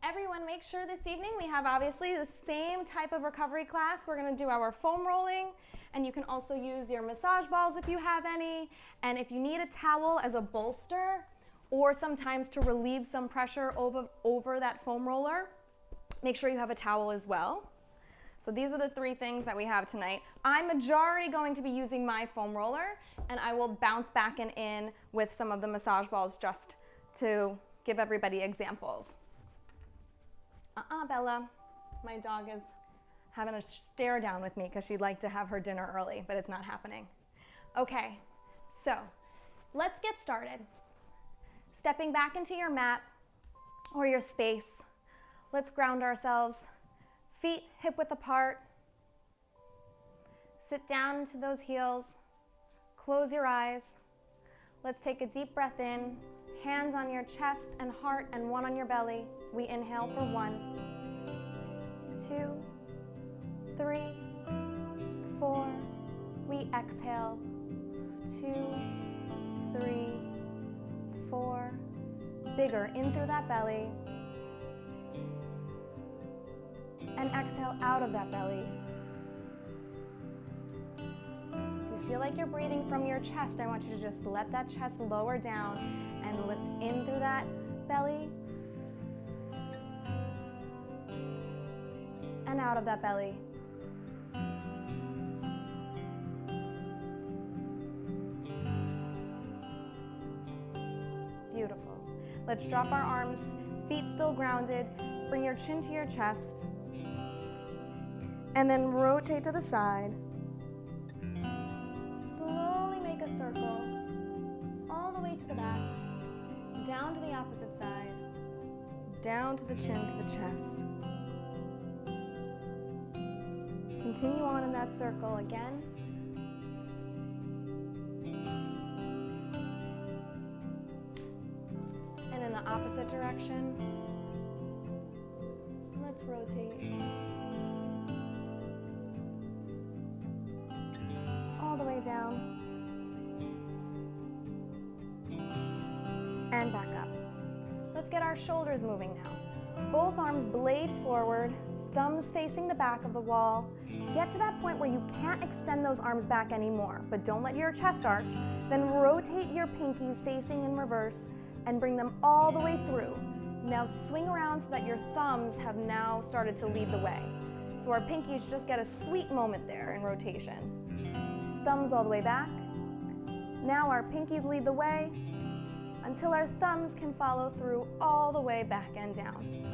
Everyone, make sure this evening we have obviously the same type of recovery class. We're going to do our foam rolling, and you can also use your massage balls if you have any. And if you need a towel as a bolster, or sometimes to relieve some pressure over that foam roller, make sure you have a towel as well. So these are the three things that we have tonight. I'm majority going to be using my foam roller, and I will bounce back and in with some of the massage balls just to give everybody examples. Bella. My dog is having a stare down with me because she'd like to have her dinner early, but it's not happening. Okay, so let's get started. Stepping back into your mat or your space, let's ground ourselves. Feet hip-width apart. Sit down into those heels. Close your eyes. Let's take a deep breath in. Hands on your chest and heart and one on your belly. We inhale for 1, 2, 3, 4. We exhale. 2, 3, 4. Bigger in through that belly. And exhale out of that belly. If you feel like you're breathing from your chest, I want you to just let that chest lower down and lift in through that belly and out of that belly. Beautiful. Let's drop our arms, feet still grounded. Bring your chin to your chest. And then rotate to the side. Slowly make a circle all the way to the back, down to the opposite side, down to the chin, to the chest. Continue on in that circle again. And in the opposite direction, let's rotate. All the way down. And back up. Let's get our shoulders moving now. Both arms blade forward, thumbs facing the back of the wall. Get to that point where you can't extend those arms back anymore, but don't let your chest arch. Then rotate your pinkies facing in reverse and bring them all the way through. Now swing around so that your thumbs have now started to lead the way. So our pinkies just get a sweet moment there in rotation. Thumbs all the way back. Now our pinkies lead the way until our thumbs can follow through all the way back and down.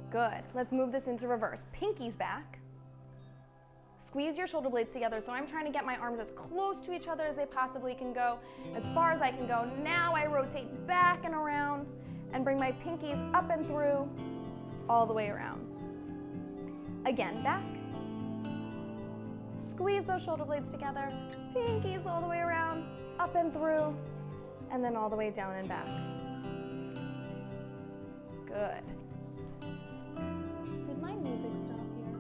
Good. Let's move this into reverse. Pinkies back. Squeeze your shoulder blades together. So I'm trying to get my arms as close to each other as they possibly can go, as far as I can go. Now I rotate back and around and bring my pinkies up and through all the way around. Again, back. Squeeze those shoulder blades together, pinkies all the way around, up and through, and then all the way down and back. Good. Did my music stop here?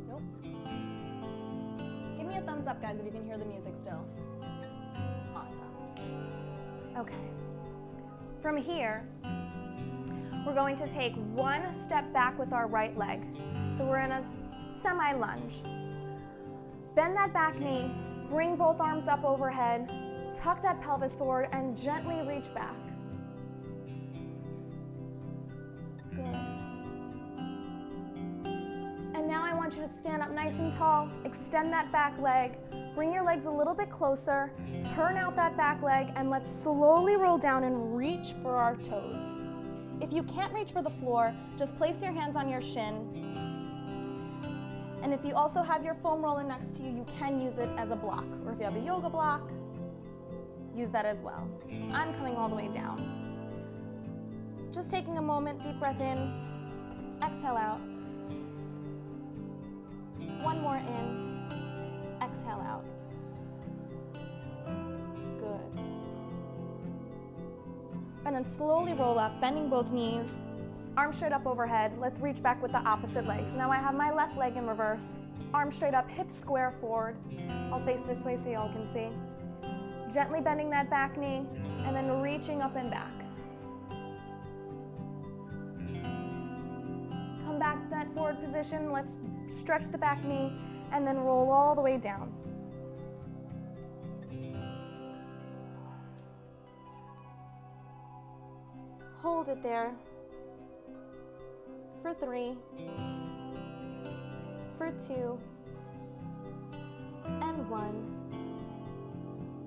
Nope. Give me a thumbs up, guys, if you can hear the music still. Awesome. Okay. From here, we're going to take one step back with our right leg. So we're in a semi-lunge. Bend that back knee, bring both arms up overhead, tuck that pelvis forward, and gently reach back. Good. And now I want you to stand up nice and tall, extend that back leg, bring your legs a little bit closer, turn out that back leg, and let's slowly roll down and reach for our toes. If you can't reach for the floor, just place your hands on your shin. And if you also have your foam roller next to you, you can use it as a block. Or if you have a yoga block, use that as well. I'm coming all the way down. Just taking a moment, deep breath in, exhale out. One more in, exhale out. Good. And then slowly roll up, bending both knees. Arms straight up overhead. Let's reach back with the opposite leg. So now I have my left leg in reverse. Arms straight up, hips square forward. I'll face this way so y'all can see. Gently bending that back knee and then reaching up and back. forward position. Let's stretch the back knee and then roll all the way down. Hold it there for 3, for 2, and 1.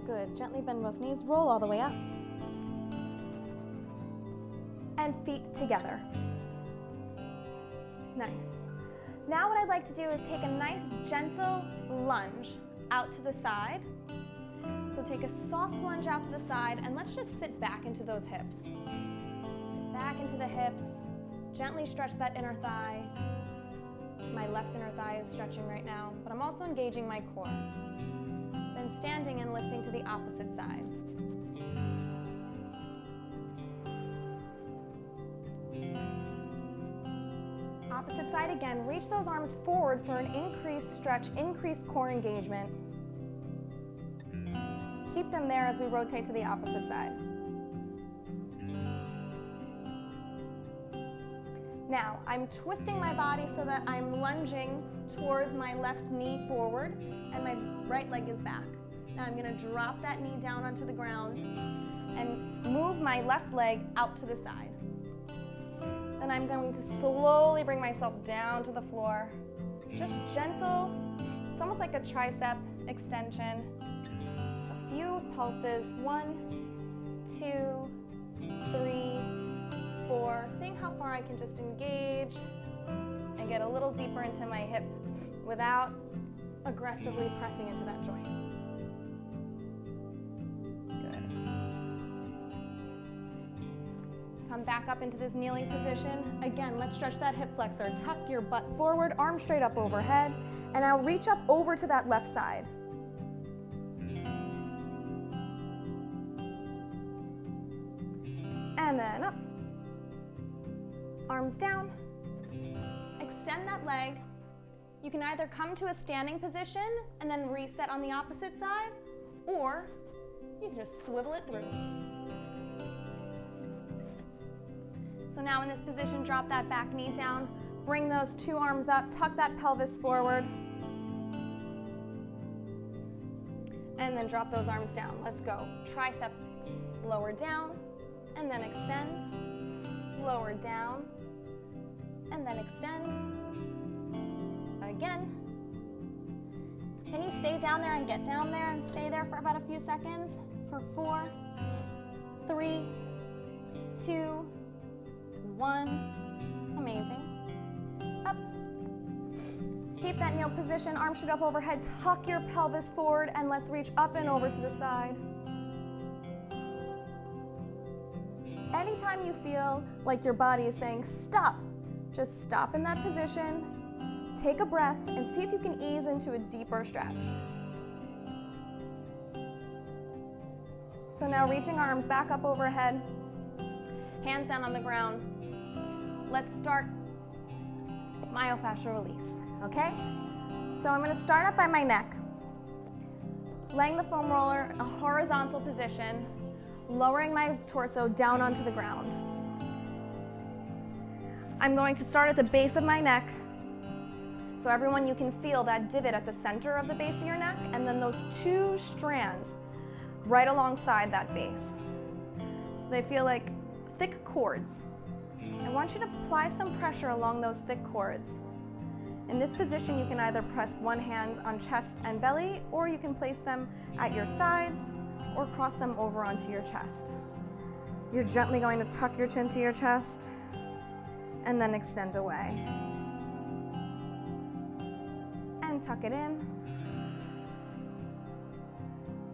Good. Gently bend both knees. Roll all the way up. And feet together. Nice. Now what I'd like to do is take a nice gentle lunge out to the side. So take a soft lunge out to the side and let's just sit back into those hips. Sit back into the hips. Gently stretch that inner thigh. My left inner thigh is stretching right now, but I'm also engaging my core. Then standing and lifting to the opposite side. Opposite side again. Reach those arms forward for an increased stretch, increased core engagement. Keep them there as we rotate to the opposite side. Now, I'm twisting my body so that I'm lunging towards my left knee forward and my right leg is back. Now I'm going to drop that knee down onto the ground and move my left leg out to the side. Then I'm going to slowly bring myself down to the floor. Just gentle. It's almost like a tricep extension. A few pulses. 1, 2, 3, 4. Seeing how far I can just engage and get a little deeper into my hip without aggressively pressing into that joint. Good. Come back up into this kneeling position. Again, let's stretch that hip flexor. Tuck your butt forward, arms straight up overhead, and now reach up over to that left side. And then up. Arms down. Extend that leg. You can either come to a standing position and then reset on the opposite side, or you can just swivel it through. So now in this position, drop that back knee down, bring those 2 arms up, tuck that pelvis forward, and then drop those arms down. Let's go. Tricep, lower down, and then extend, lower down, and then extend. Again. Can you stay down there and get down there and stay there for about a few seconds? For 4, 3, 2, 1. Amazing. Up. Keep that kneel position, arms straight up overhead. Tuck your pelvis forward and let's reach up and over to the side. Anytime you feel like your body is saying stop, just stop in that position. Take a breath and see if you can ease into a deeper stretch. So now reaching our arms back up overhead, hands down on the ground. Let's start myofascial release, okay? So I'm going to start up by my neck, laying the foam roller in a horizontal position, lowering my torso down onto the ground. I'm going to start at the base of my neck. So everyone, you can feel that divot at the center of the base of your neck and then those 2 strands right alongside that base. So they feel like thick cords. I want you to apply some pressure along those thick cords. In this position, you can either press one hand on chest and belly, or you can place them at your sides or cross them over onto your chest. You're gently going to tuck your chin to your chest and then extend away. And tuck it in,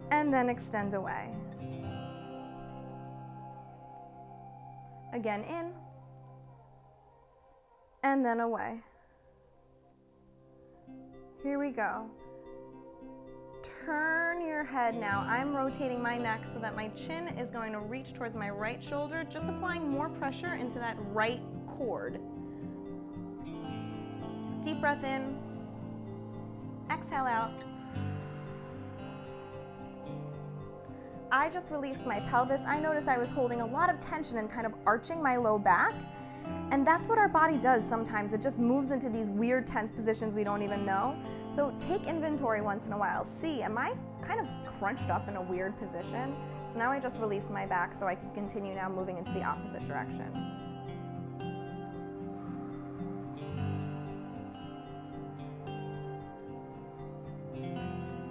and then extend away. Again, in, and then away. Here we go. Turn your head now. I'm rotating my neck so that my chin is going to reach towards my right shoulder, just applying more pressure into that right cord. Deep breath in. Exhale out. I just released my pelvis. I noticed I was holding a lot of tension and kind of arching my low back. And that's what our body does sometimes. It just moves into these weird tense positions we don't even know. So take inventory once in a while. See, am I kind of crunched up in a weird position? So now I just release my back so I can continue now moving into the opposite direction.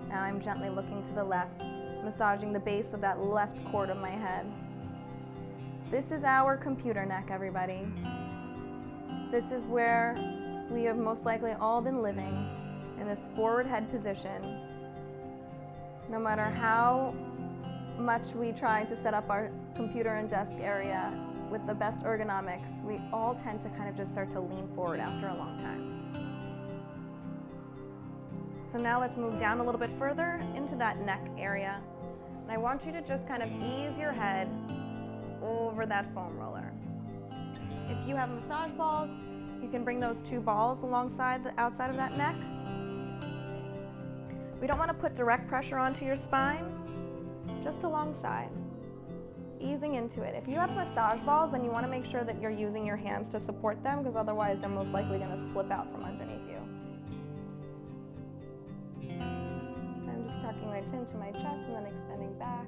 Now I'm gently looking to the left, massaging the base of that left cord of my head. This is our computer neck, everybody. This is where we have most likely all been living, in this forward head position. No matter how much we try to set up our computer and desk area with the best ergonomics, we all tend to kind of just start to lean forward after a long time. So now let's move down a little bit further into that neck area. And I want you to just kind of ease your head over that foam roller. If you have massage balls, you can bring those 2 balls alongside the outside of that neck. We don't want to put direct pressure onto your spine, just alongside, easing into it. If you have massage balls, then you want to make sure that you're using your hands to support them, because otherwise they're most likely going to slip out from underneath you. I'm just tucking my chin to my chest and then extending back.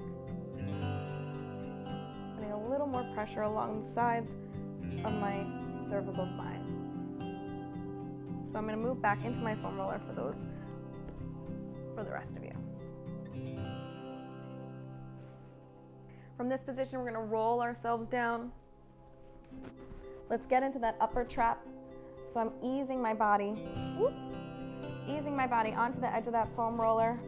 Putting a little more pressure along the sides of my cervical spine. So I'm going to move back into my foam roller for the rest of you. From this position, we're going to roll ourselves down. Let's get into that upper trap. So I'm easing my body onto the edge of that foam roller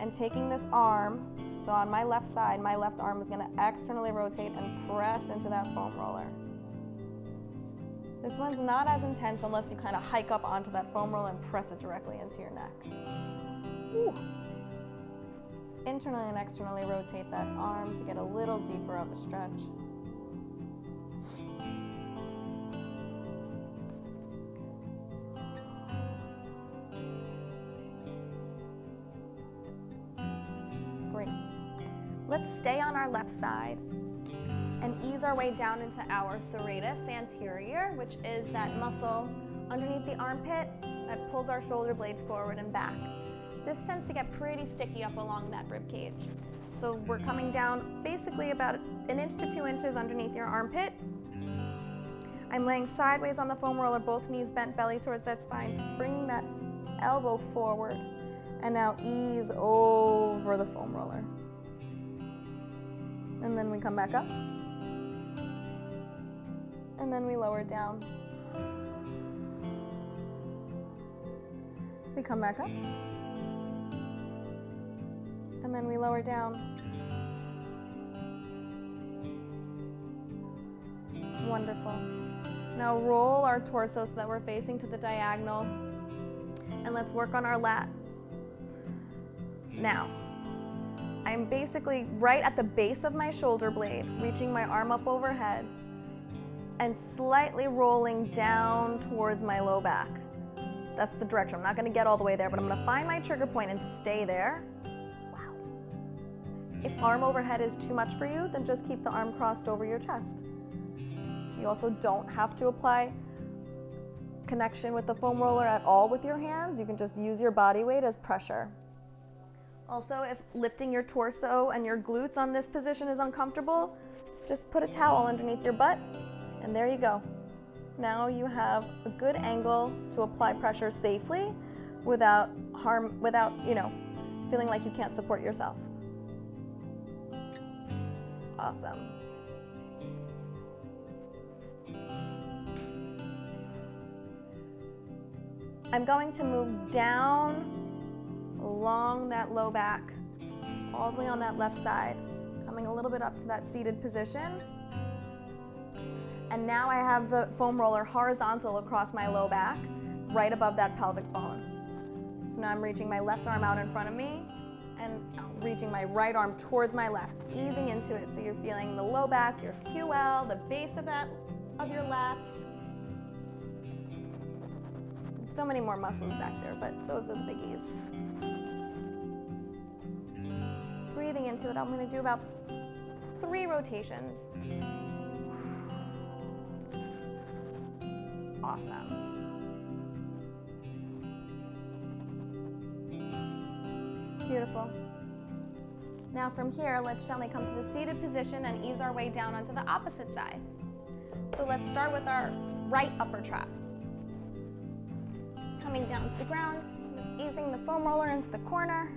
and taking this arm. So on my left side, my left arm is going to externally rotate and press into that foam roller. This one's not as intense unless you kind of hike up onto that foam roller and press it directly into your neck. Ooh. Internally and externally rotate that arm to get a little deeper of a stretch. Great. Let's stay on our left side and ease our way down into our serratus anterior, which is that muscle underneath the armpit that pulls our shoulder blade forward and back. This tends to get pretty sticky up along that rib cage. So we're coming down basically about 1 inch to 2 inches underneath your armpit. I'm laying sideways on the foam roller, both knees bent, belly towards that spine, bringing that elbow forward, and now ease over the foam roller. And then we come back up. And then we lower down. We come back up. And then we lower down. Wonderful. Now roll our torso so that we're facing to the diagonal. And let's work on our lat. Now, I'm basically right at the base of my shoulder blade, reaching my arm up overhead and slightly rolling down towards my low back. That's the direction. I'm not going to get all the way there, but I'm going to find my trigger point and stay there. Wow. If arm overhead is too much for you, then just keep the arm crossed over your chest. You also don't have to apply connection with the foam roller at all with your hands. You can just use your body weight as pressure. Also, if lifting your torso and your glutes on this position is uncomfortable, just put a towel underneath your butt, and there you go. Now you have a good angle to apply pressure safely without feeling like you can't support yourself. Awesome. I'm going to move down along that low back, all the way on that left side, coming a little bit up to that seated position. And now I have the foam roller horizontal across my low back, right above that pelvic bone. So now I'm reaching my left arm out in front of me and reaching my right arm towards my left, easing into it. So you're feeling the low back, your QL, the base of your lats. There's so many more muscles back there, but those are the biggies. Breathing into it, I'm going to do about 3 rotations. Awesome. Beautiful. Now from here, let's gently come to the seated position and ease our way down onto the opposite side. So let's start with our right upper trap. Coming down to the ground, easing the foam roller into the corner.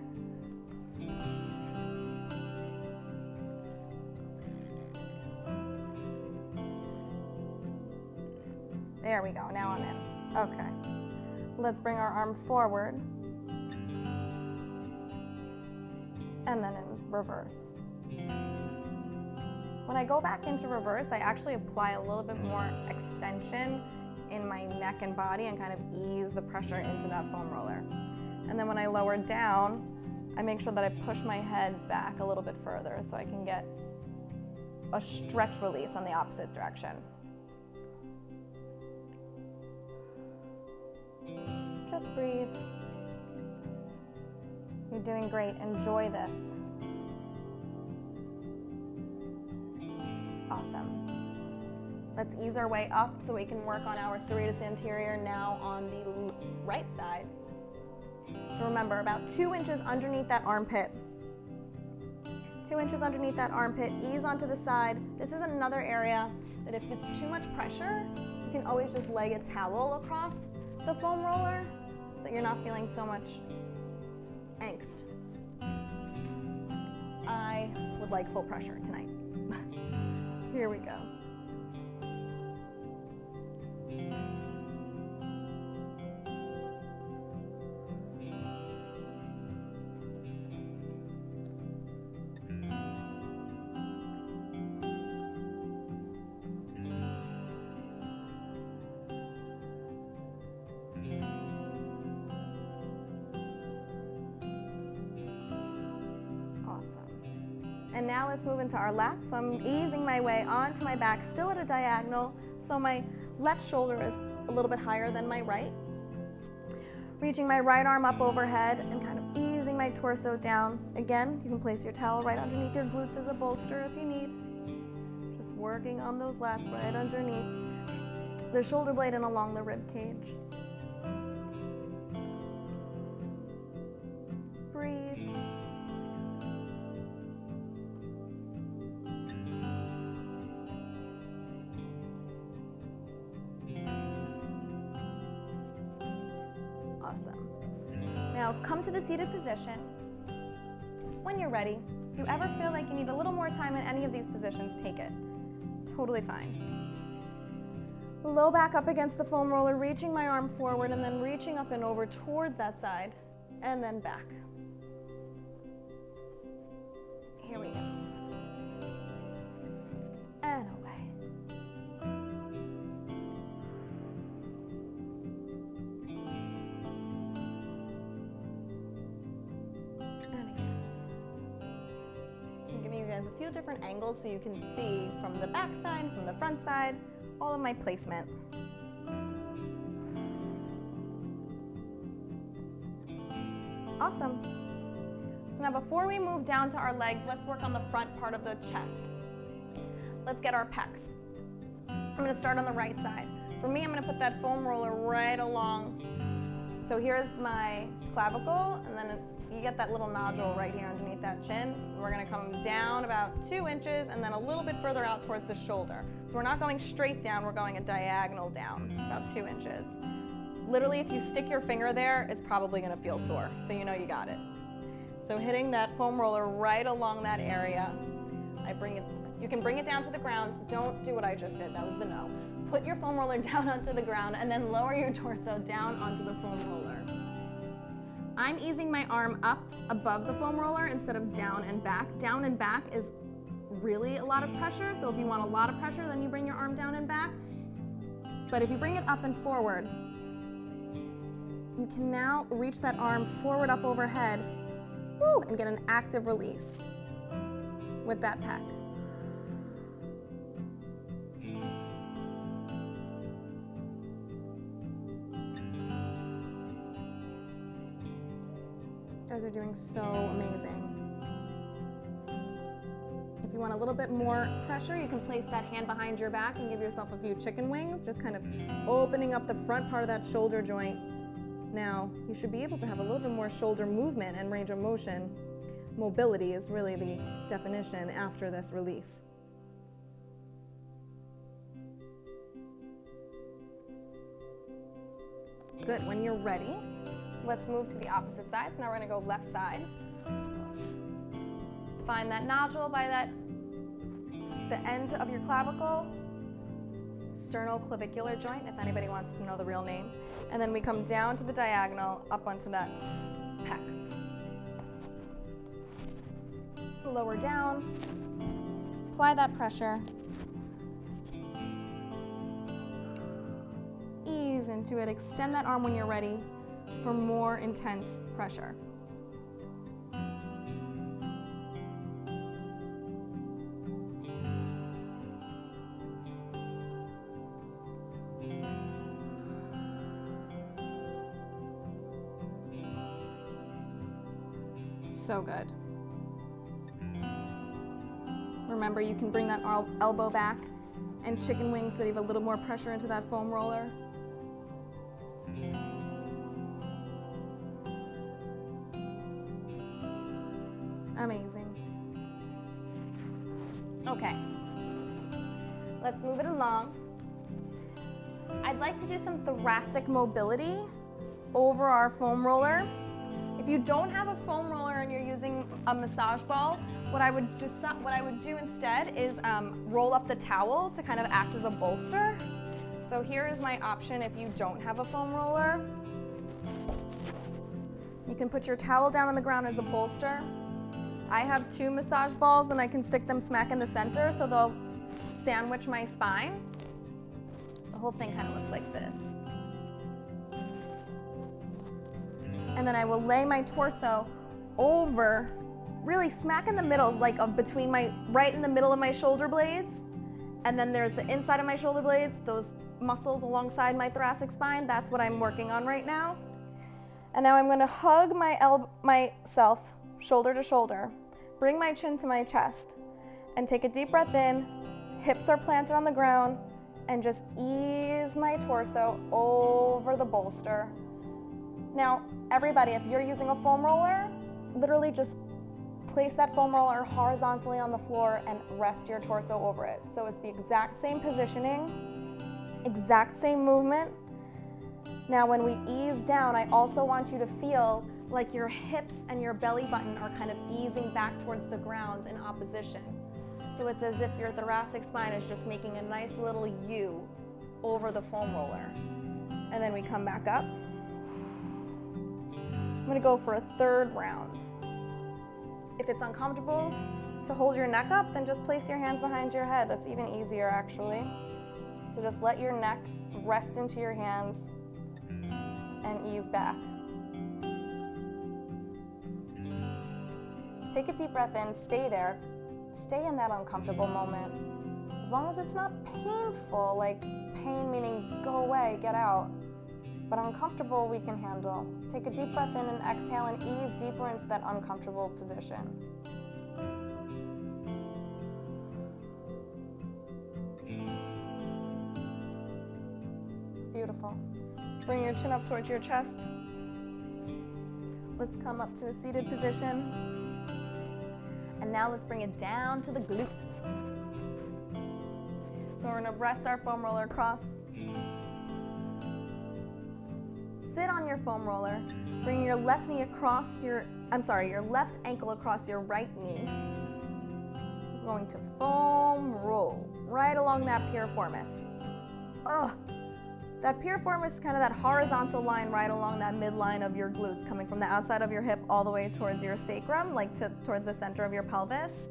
There we go, now I'm in. Okay. Let's bring our arm forward. And then in reverse. When I go back into reverse, I actually apply a little bit more extension in my neck and body and kind of ease the pressure into that foam roller. And then when I lower down, I make sure that I push my head back a little bit further so I can get a stretch release on the opposite direction. Just breathe. You're doing great. Enjoy this. Awesome. Let's ease our way up so we can work on our serratus anterior now on the right side. So remember, about 2 inches underneath that armpit. 2 inches underneath that armpit, ease onto the side. This is another area that if it's too much pressure, you can always just lay a towel across the foam roller so that you're not feeling so much angst. I would like full pressure tonight. Here we go. And now let's move into our lats. So I'm easing my way onto my back, still at a diagonal. So my left shoulder is a little bit higher than my right. Reaching my right arm up overhead and kind of easing my torso down. Again, you can place your towel right underneath your glutes as a bolster if you need. Just working on those lats right underneath the shoulder blade and along the rib cage. Breathe. Awesome. Now come to the seated position. When you're ready, if you ever feel like you need a little more time in any of these positions, take it. Totally fine. Low back up against the foam roller, reaching my arm forward and then reaching up and over towards that side and then back. Here we go. And away. A few different angles so you can see from the back side, from the front side, all of my placement. Awesome. So now before we move down to our legs, let's work on the front part of the chest. Let's get our pecs. I'm going to start on the right side. For me, I'm going to put that foam roller right along. So here's my clavicle, and then you get that little nodule right here underneath that chin. We're gonna come down about 2 inches and then a little bit further out towards the shoulder. So we're not going straight down, we're going a diagonal down, about 2 inches. Literally, if you stick your finger there, it's probably gonna feel sore, so you know you got it. So hitting that foam roller right along that area, you can bring it down to the ground. Don't do what I just did, that was the no. Put your foam roller down onto the ground and then lower your torso down onto the foam roller. I'm easing my arm up above the foam roller instead of down and back. Down and back is really a lot of pressure, so if you want a lot of pressure, then you bring your arm down and back. But if you bring it up and forward, you can now reach that arm forward up overhead, woo, and get an active release with that pec. You guys are doing so amazing. If you want a little bit more pressure, you can place that hand behind your back and give yourself a few chicken wings, just kind of opening up the front part of that shoulder joint. Now, you should be able to have a little bit more shoulder movement and range of motion. Mobility is really the definition after this release. Good, when you're ready, let's move to the opposite side. So now we're gonna go left side. Find that nodule by the end of your clavicle, sternoclavicular joint, if anybody wants to know the real name. And then we come down to the diagonal, up onto that pec. Lower down, apply that pressure. Ease into it, extend that arm when you're ready for more intense pressure. So good. Remember, you can bring that elbow back and chicken wings so that you have a little more pressure into that foam roller. Amazing. Okay, let's move it along. I'd like to do some thoracic mobility over our foam roller. If you don't have a foam roller and you're using a massage ball, what I would do instead is roll up the towel to kind of act as a bolster. So here is my option if you don't have a foam roller. You can put your towel down on the ground as a bolster. I have 2 massage balls and I can stick them smack in the center so they'll sandwich my spine. The whole thing kind of looks like this. And then I will lay my torso over, really smack in the middle, like between right in the middle of my shoulder blades. And then there's the inside of my shoulder blades, those muscles alongside my thoracic spine. That's what I'm working on right now. And now I'm gonna hug myself shoulder to shoulder, bring my chin to my chest, and take a deep breath in, hips are planted on the ground, and just ease my torso over the bolster. Now, everybody, if you're using a foam roller, literally just place that foam roller horizontally on the floor and rest your torso over it. So it's the exact same positioning, exact same movement. Now, when we ease down, I also want you to feel like your hips and your belly button are kind of easing back towards the ground in opposition. So it's as if your thoracic spine is just making a nice little U over the foam roller. And then we come back up. I'm gonna go for a 3rd round. If it's uncomfortable to hold your neck up, then just place your hands behind your head. That's even easier actually. So just let your neck rest into your hands and ease back. Take a deep breath in, stay there. Stay in that uncomfortable moment. As long as it's not painful, like pain meaning go away, get out. But uncomfortable we can handle. Take a deep breath in and exhale and ease deeper into that uncomfortable position. Beautiful. Bring your chin up towards your chest. Let's come up to a seated position. And now let's bring it down to the glutes. So we're gonna rest our foam roller across. Sit on your foam roller. Bring your left knee across your left ankle across your right knee. We're going to foam roll right along that piriformis. That piriformis is kind of that horizontal line right along that midline of your glutes, coming from the outside of your hip all the way towards your sacrum, like towards the center of your pelvis.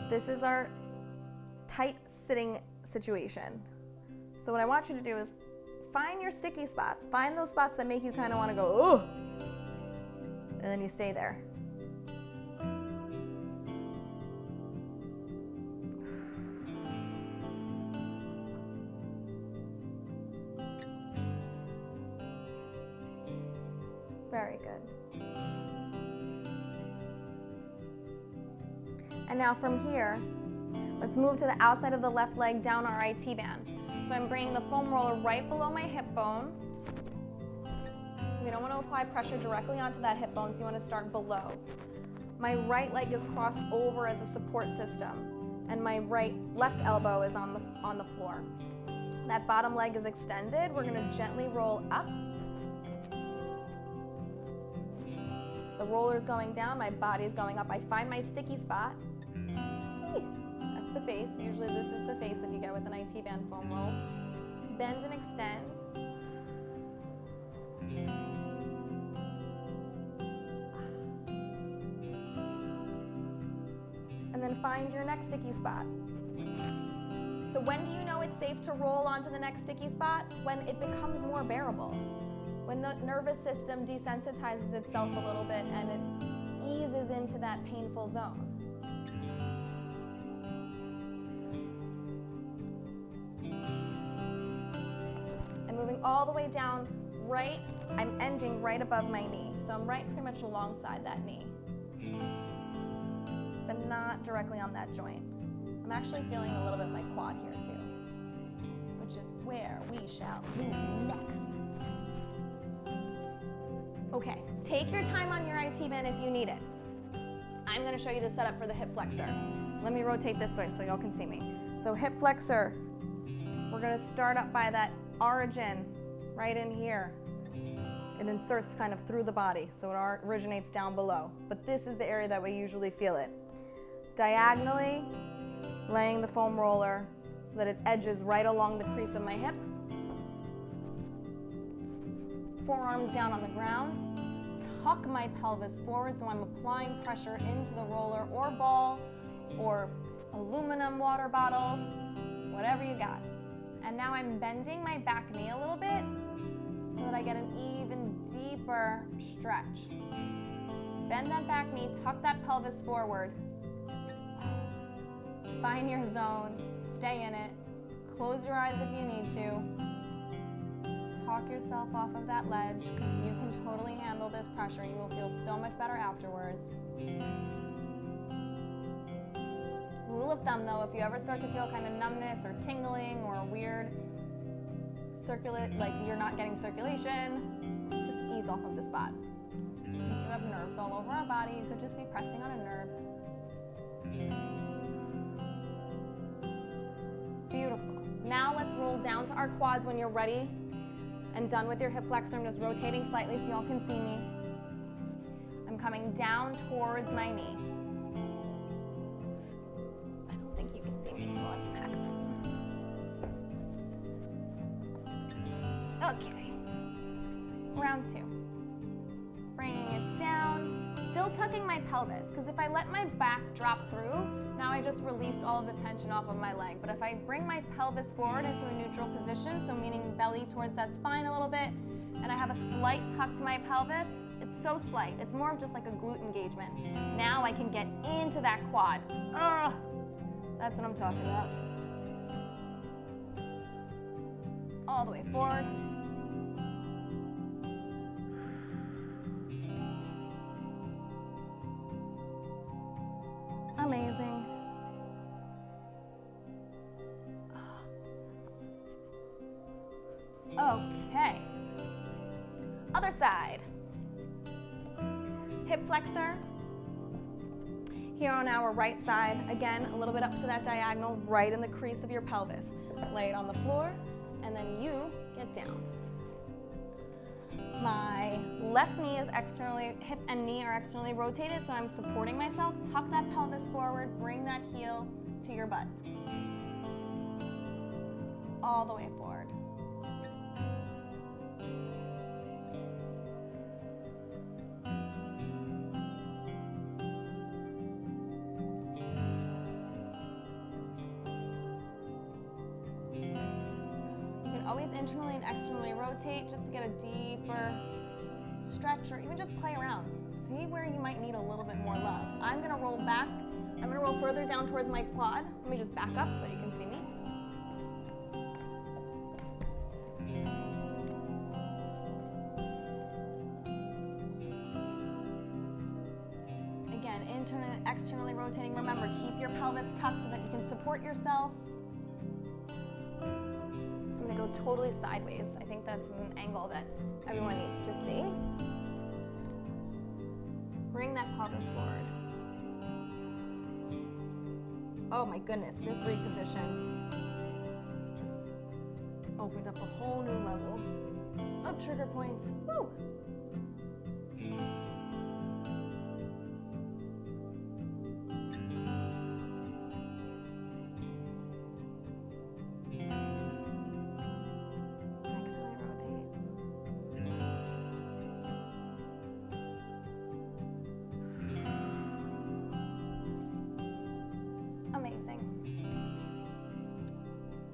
This is our tight sitting situation. So what I want you to do is find your sticky spots. Find those spots that make you kind of want to go, oh, and then you stay there. Very good. And now from here, let's move to the outside of the left leg down our IT band. So I'm bringing the foam roller right below my hip bone. We don't want to apply pressure directly onto that hip bone, so you want to start below. My right leg is crossed over as a support system, and my left elbow is on the floor. That bottom leg is extended. We're going to gently roll up. The roller's going down, my body's going up. I find my sticky spot. That's the face. Usually this is the face that you get with an IT band foam roll. Bend and extend. And then find your next sticky spot. So when do you know it's safe to roll onto the next sticky spot? When it becomes more bearable. When the nervous system desensitizes itself a little bit and it eases into that painful zone. I'm moving all the way down right, I'm ending right above my knee. So I'm right pretty much alongside that knee, but not directly on that joint. I'm actually feeling a little bit of my quad here too, which is where we shall move next. Okay, take your time on your IT band if you need it. I'm gonna show you the setup for the hip flexor. Let me rotate this way so y'all can see me. So hip flexor, we're gonna start up by that origin right in here. It inserts kind of through the body, so it originates down below. But this is the area that we usually feel it. Diagonally, laying the foam roller so that it edges right along the crease of my hip. Forearms down on the ground. Tuck my pelvis forward so I'm applying pressure into the roller or ball or aluminum water bottle, whatever you got. And now I'm bending my back knee a little bit so that I get an even deeper stretch. Bend that back knee, tuck that pelvis forward. Find your zone, stay in it. Close your eyes if you need to. Talk yourself off of that ledge because you can totally handle this pressure. You will feel so much better afterwards. Rule of thumb though, if you ever start to feel kind of numbness or tingling or weird like you're not getting circulation, just ease off of the spot. We do have nerves all over our body. You could just be pressing on a nerve. Beautiful. Now let's roll down to our quads when you're ready and done with your hip flexor. I'm just rotating slightly so y'all can see me. I'm coming down towards my knee. I don't think you can see me, so let me back up. Okay. Round two. Bringing it down, still tucking my pelvis, because if I let my back drop through, now I just released all of the tension off of my leg. But if I bring my pelvis forward into a neutral position, so meaning belly towards that spine a little bit, and I have a slight tuck to my pelvis, it's so slight. It's more of just like a glute engagement. Now I can get into that quad. Ugh, that's what I'm talking about. All the way forward. Amazing. Okay. Other side. Hip flexor. Here on our right side, again, a little bit up to that diagonal, right in the crease of your pelvis. Lay it on the floor, and then you get down. My left knee is externally, hip and knee are externally rotated, so I'm supporting myself. Tuck that pelvis forward, bring that heel to your butt. All the way forward. You can always internally and externally rotate just to get a deeper stretch, or even just play around. See where you might need a little bit more love. I'm gonna roll back. I'm gonna roll further down towards my quad. Let me just back up so you can see me. Again, externally rotating. Remember, keep your pelvis tucked so that you can support yourself. I'm gonna go totally sideways. I think that's an angle that everyone needs to see. Bring that pelvis forward. Oh my goodness, this reposition just opened up a whole new level of trigger points. Woo!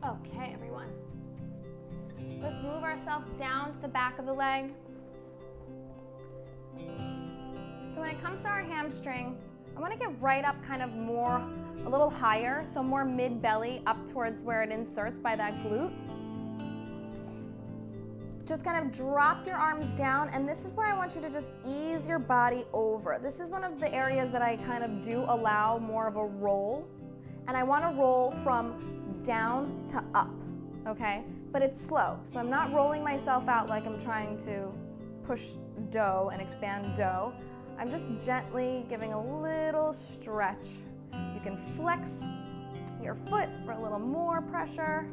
Okay, everyone. Let's move ourselves down to the back of the leg. So when it comes to our hamstring, I want to get right up kind of more, a little higher, so more mid-belly up towards where it inserts by that glute. Just kind of drop your arms down, and this is where I want you to just ease your body over. This is one of the areas that I kind of do allow more of a roll, and I want to roll from down to up, okay? But it's slow, so I'm not rolling myself out like I'm trying to push dough and expand dough. I'm just gently giving a little stretch. You can flex your foot for a little more pressure.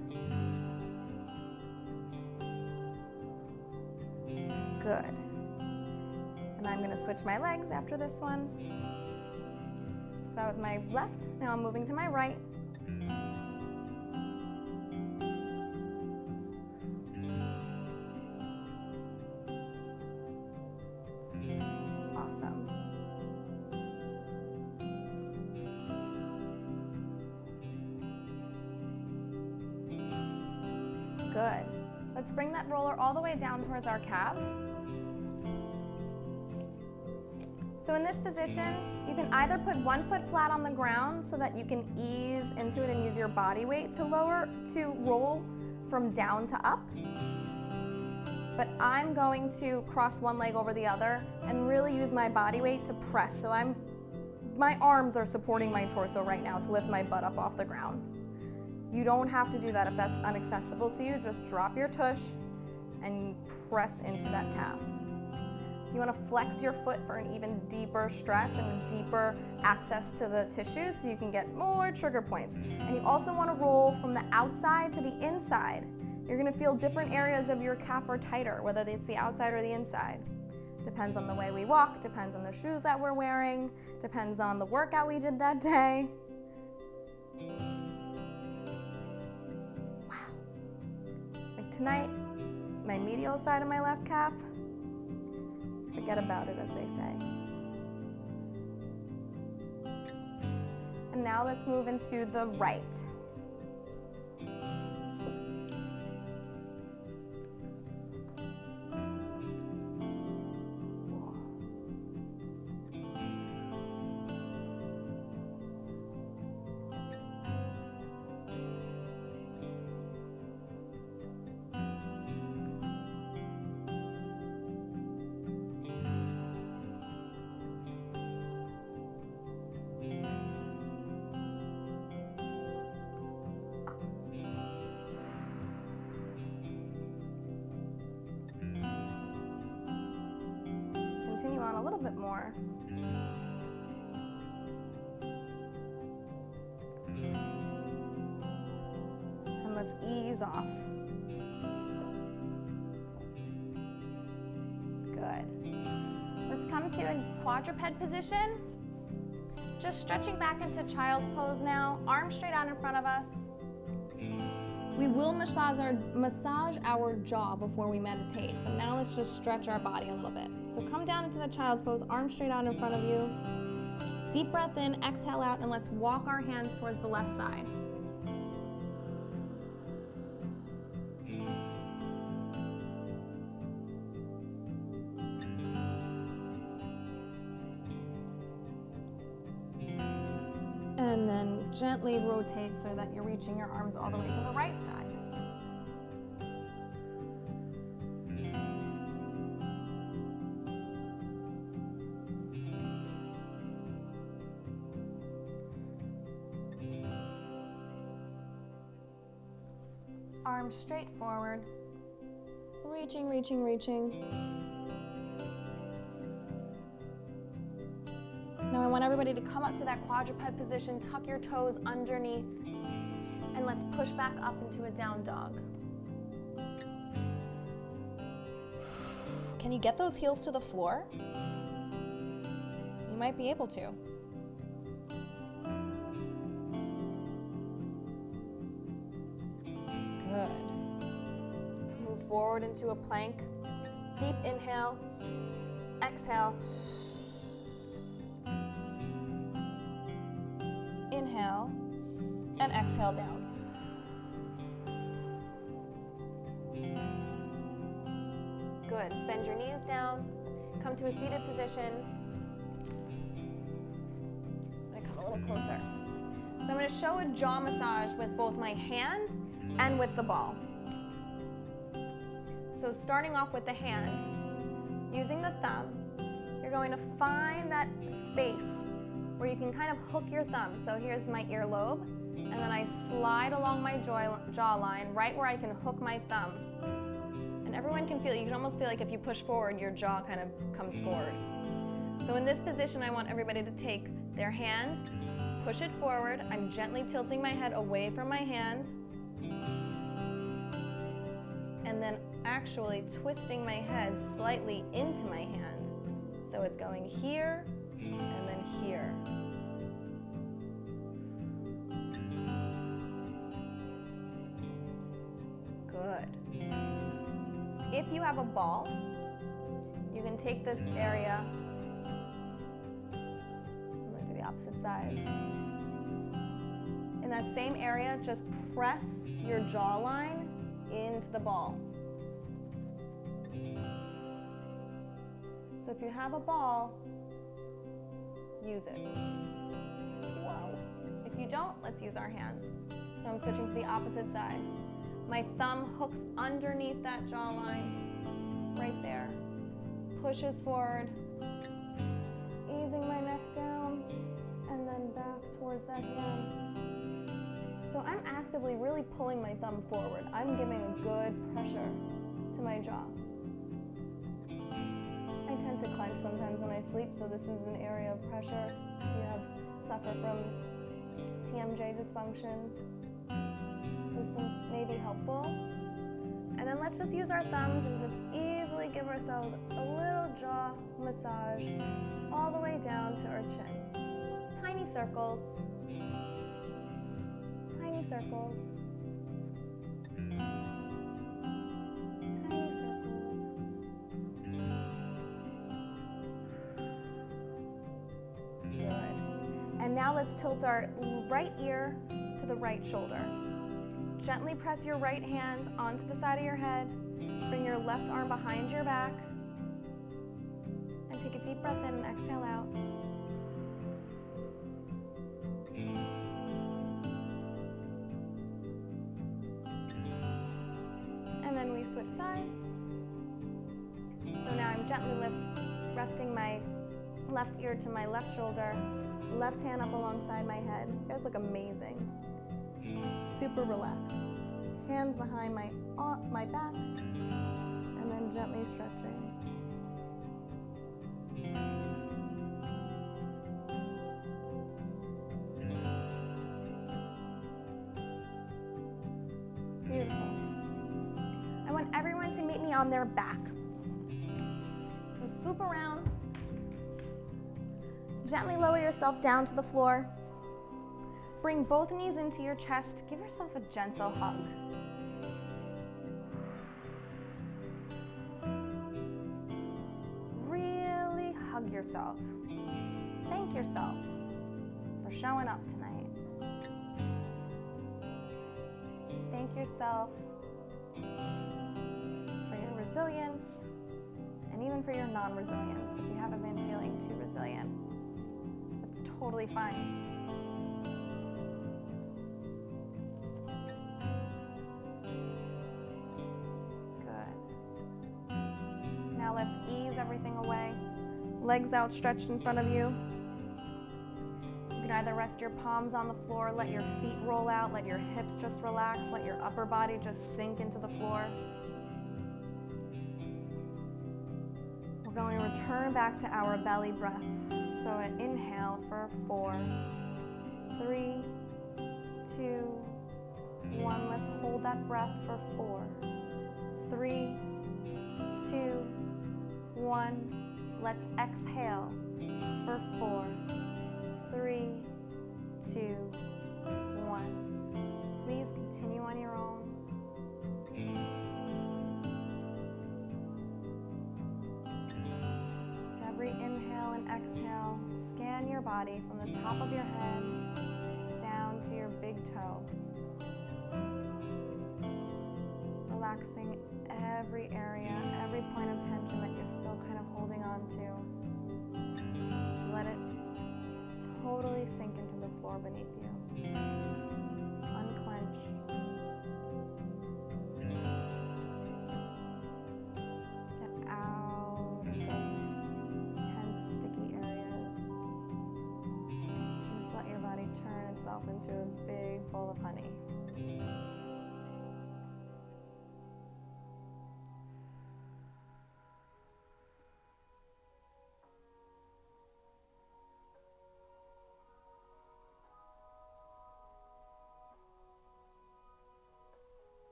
Good. And I'm gonna switch my legs after this one. So that was my left, now I'm moving to my right. Good. Let's bring that roller all the way down towards our calves. So in this position, you can either put one foot flat on the ground so that you can ease into it and use your body weight to roll from down to up. But I'm going to cross one leg over the other and really use my body weight to press. So my arms are supporting my torso right now to lift my butt up off the ground. You don't have to do that if that's inaccessible to you. Just drop your tush and press into that calf. You want to flex your foot for an even deeper stretch and deeper access to the tissue so you can get more trigger points. And you also want to roll from the outside to the inside. You're going to feel different areas of your calf are tighter, whether it's the outside or the inside. Depends on the way we walk, depends on the shoes that we're wearing, depends on the workout we did that day. Tonight, my medial side of my left calf, forget about it, as they say. And now let's move into the right. Continue on a little bit more. And let's ease off. Good. Let's come to a quadruped position. Just stretching back into child's pose now, arms straight out in front of us. We will massage our jaw before we meditate, but now let's just stretch our body a little bit. So come down into the child's pose, arms straight out in front of you. Deep breath in, exhale out, and let's walk our hands towards the left side. And then gently rotate so that you're reaching your arms all the way to the right side. Arms straight forward. Reaching, reaching, reaching. Now I want everybody to come up to that quadruped position, tuck your toes underneath, and let's push back up into a down dog. Can you get those heels to the floor? You might be able to. Good. Move forward into a plank. Deep inhale, exhale. Inhale and exhale down. Good. Bend your knees down. Come to a seated position. I'm going to come a little closer. So I'm going to show a jaw massage with both my hand and with the ball. So starting off with the hand, using the thumb, you're going to find that space where you can kind of hook your thumb. So here's my earlobe, and then I slide along my jawline right where I can hook my thumb. And everyone can feel it. You can almost feel like if you push forward, your jaw kind of comes forward. So in this position, I want everybody to take their hand, push it forward. I'm gently tilting my head away from my hand, and then actually twisting my head slightly into my hand. So it's going here, and then here. Good. If you have a ball, you can take this area, I'm going to do the opposite side. In that same area, just press your jawline into the ball. So if you have a ball, use it. Wow. If you don't, let's use our hands. So I'm switching to the opposite side. My thumb hooks underneath that jawline, right there. Pushes forward, easing my neck down, and then back towards that hand. So I'm actively really pulling my thumb forward. I'm giving a good pressure to my jaw. I tend to clench sometimes when I sleep, so this is an area of pressure. If you suffer from TMJ dysfunction, this may be helpful. And then let's just use our thumbs and just easily give ourselves a little jaw massage all the way down to our chin. Tiny circles. Tiny circles. Tiny circles. Good. And now let's tilt our right ear to the right shoulder. Gently press your right hand onto the side of your head. Bring your left arm behind your back. And take a deep breath in and exhale out. And then we switch sides. So now I'm gently resting my left ear to my left shoulder. Left hand up alongside my head. You guys look amazing. Super relaxed. Hands behind my back, and then gently stretching. Beautiful. I want everyone to meet me on their back. So swoop around. Gently lower yourself down to the floor. Bring both knees into your chest. Give yourself a gentle hug. Really hug yourself. Thank yourself for showing up tonight. Thank yourself for your resilience and even for your non-resilience. If you haven't been feeling too resilient, that's totally fine. Now let's ease everything away. Legs outstretched in front of you. You can either rest your palms on the floor, let your feet roll out, let your hips just relax, let your upper body just sink into the floor. We're going to return back to our belly breath. So an inhale for 4, 3, 2, 1. Let's hold that breath for 4, 3, 2, 1. Let's exhale for 4, 3, 2, 1. Please continue on your own. Every inhale and exhale, scan your body from the top of your head down to your big toe. Relaxing every area, every point of tension that you're still kind of holding on to. Let it totally sink into the floor beneath you. Unclench. Get out of those tense, sticky areas. And just let your body turn itself into a big bowl of honey.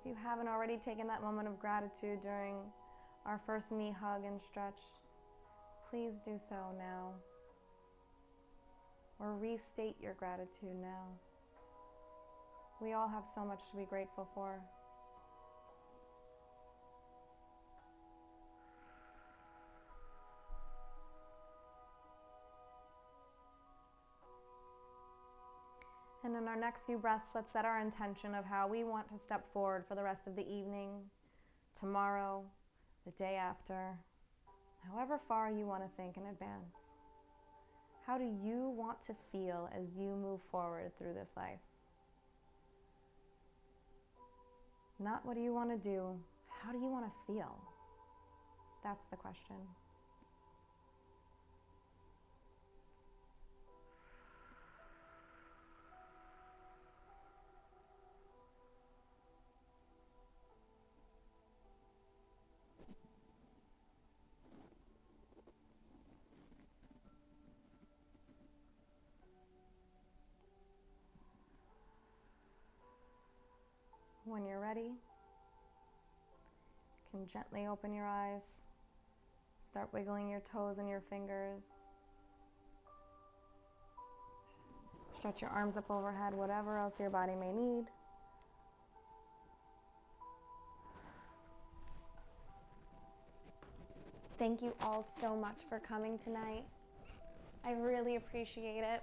If you haven't already taken that moment of gratitude during our first knee hug and stretch, please do so now. Or restate your gratitude now. We all have so much to be grateful for. And in our next few breaths, let's set our intention of how we want to step forward for the rest of the evening, tomorrow, the day after, however far you want to think in advance. How do you want to feel as you move forward through this life? Not what do you want to do, how do you want to feel? That's the question. When you're ready, you can gently open your eyes, start wiggling your toes and your fingers. Stretch your arms up overhead, whatever else your body may need. Thank you all so much for coming tonight. I really appreciate it.